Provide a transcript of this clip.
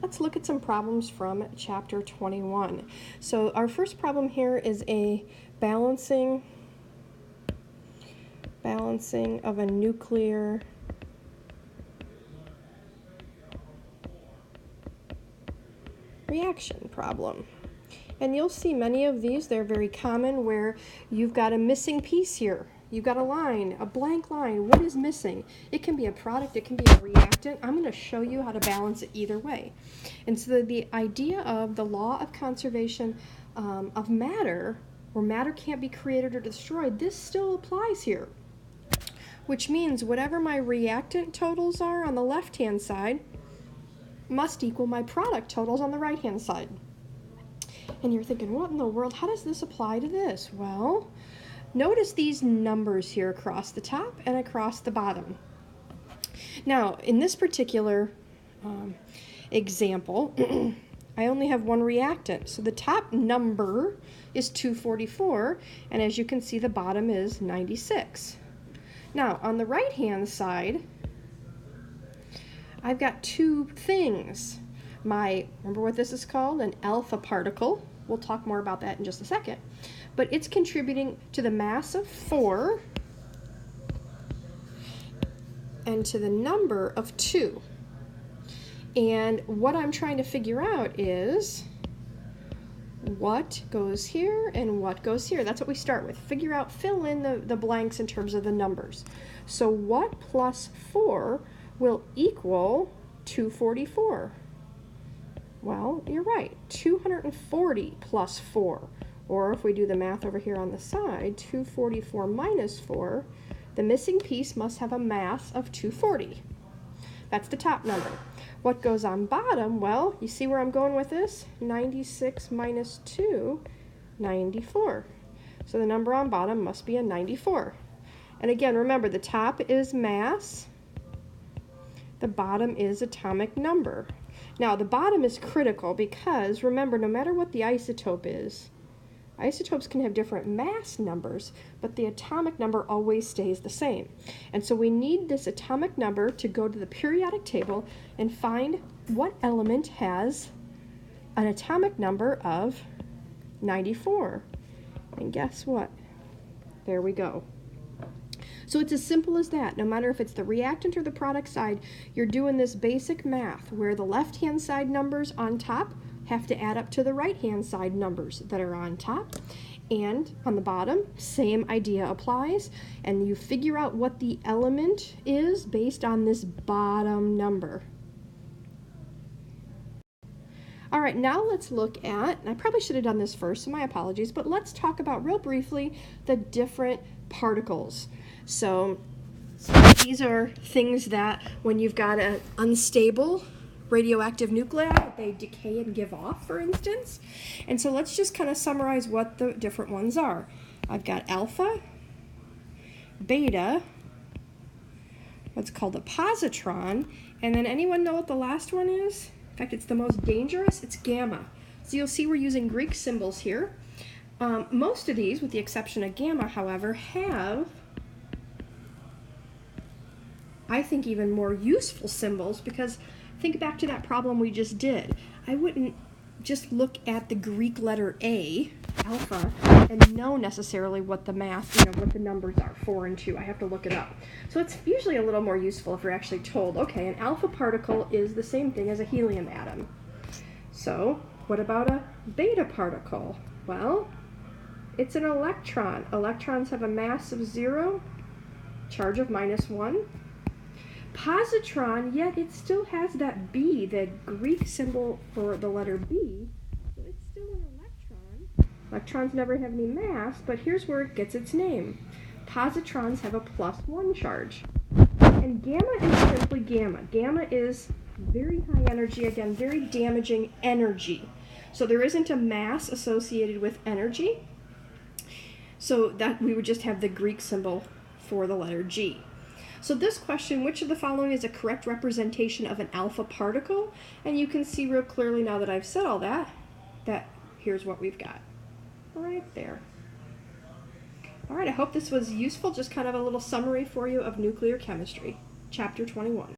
Let's look at some problems from chapter 21. So our first problem here is a balancing of a nuclear reaction problem. And you'll see many of these, they're very common, where you've got a missing piece here. You've got a line, a blank line. What is missing? It can be a product, it can be a reactant. I'm going to show you how to balance it either way. And so the idea of the law of conservation of matter, where matter can't be created or destroyed, this still applies here. Which means whatever my reactant totals are on the left-hand side must equal my product totals on the right-hand side. And you're thinking, what in the world? How does this apply to this? Well, notice these numbers here across the top and across the bottom. Now, in this particular example, I only have one reactant. So the top number is 244, and as you can see, the bottom is 96. Now, on the right-hand side, I've got two things. Remember what this is called? An alpha particle. We'll talk more about that in just a second. But it's contributing to the mass of 4 and to the number of 2. And what I'm trying to figure out is what goes here and what goes here. That's what we start with. Fill in the blanks in terms of the numbers. So what plus 4 will equal 244? Well, you're right, 240 plus 4. Or if we do the math over here on the side, 244 minus 4, the missing piece must have a mass of 240. That's the top number. What goes on bottom? Well, you see where I'm going with this? 96 minus 2, 94. So the number on bottom must be a 94. And again, remember, the top is mass, the bottom is atomic number. Now, the bottom is critical because, remember, no matter what the isotope is, isotopes can have different mass numbers, but the atomic number always stays the same. And so we need this atomic number to go to the periodic table and find what element has an atomic number of 94. And guess what? There we go. So it's as simple as that. No matter if it's the reactant or the product side, you're doing this basic math where the left-hand side numbers on top have to add up to the right-hand side numbers that are on top. And on the bottom, same idea applies. And you figure out what the element is based on this bottom number. All right, now let's look at, and I probably should have done this first, so my apologies, but let's talk about real briefly the different particles. So these are things that when you've got an unstable radioactive nuclei, they decay and give off, for instance. And so let's just kind of summarize what the different ones are. I've got alpha, beta, what's called a positron, and then anyone know what the last one is? In fact, it's the most dangerous, it's gamma. So you'll see we're using Greek symbols here. Most of these, with the exception of gamma, however, have, I think, even more useful symbols, because think back to that problem we just did. I wouldn't just look at the Greek letter A, alpha, and know necessarily what the math, what the numbers are, 4 and 2. I have to look it up. So it's usually a little more useful if we're actually told, okay, an alpha particle is the same thing as a helium atom. So what about a beta particle? Well, it's an electron. Electrons have a mass of 0, charge of -1. Positron, yet it still has that B, the Greek symbol for the letter B, so it's still an electron. Electrons never have any mass, but here's where it gets its name. Positrons have a +1 charge. And gamma is simply gamma. Gamma is very high energy, again, very damaging energy. So there isn't a mass associated with energy, so that we would just have the Greek symbol for the letter G. So this question, which of the following is a correct representation of an alpha particle? And you can see real clearly now that I've said all that here's what we've got right there. All right, I hope this was useful, just kind of a little summary for you of nuclear chemistry, chapter 21.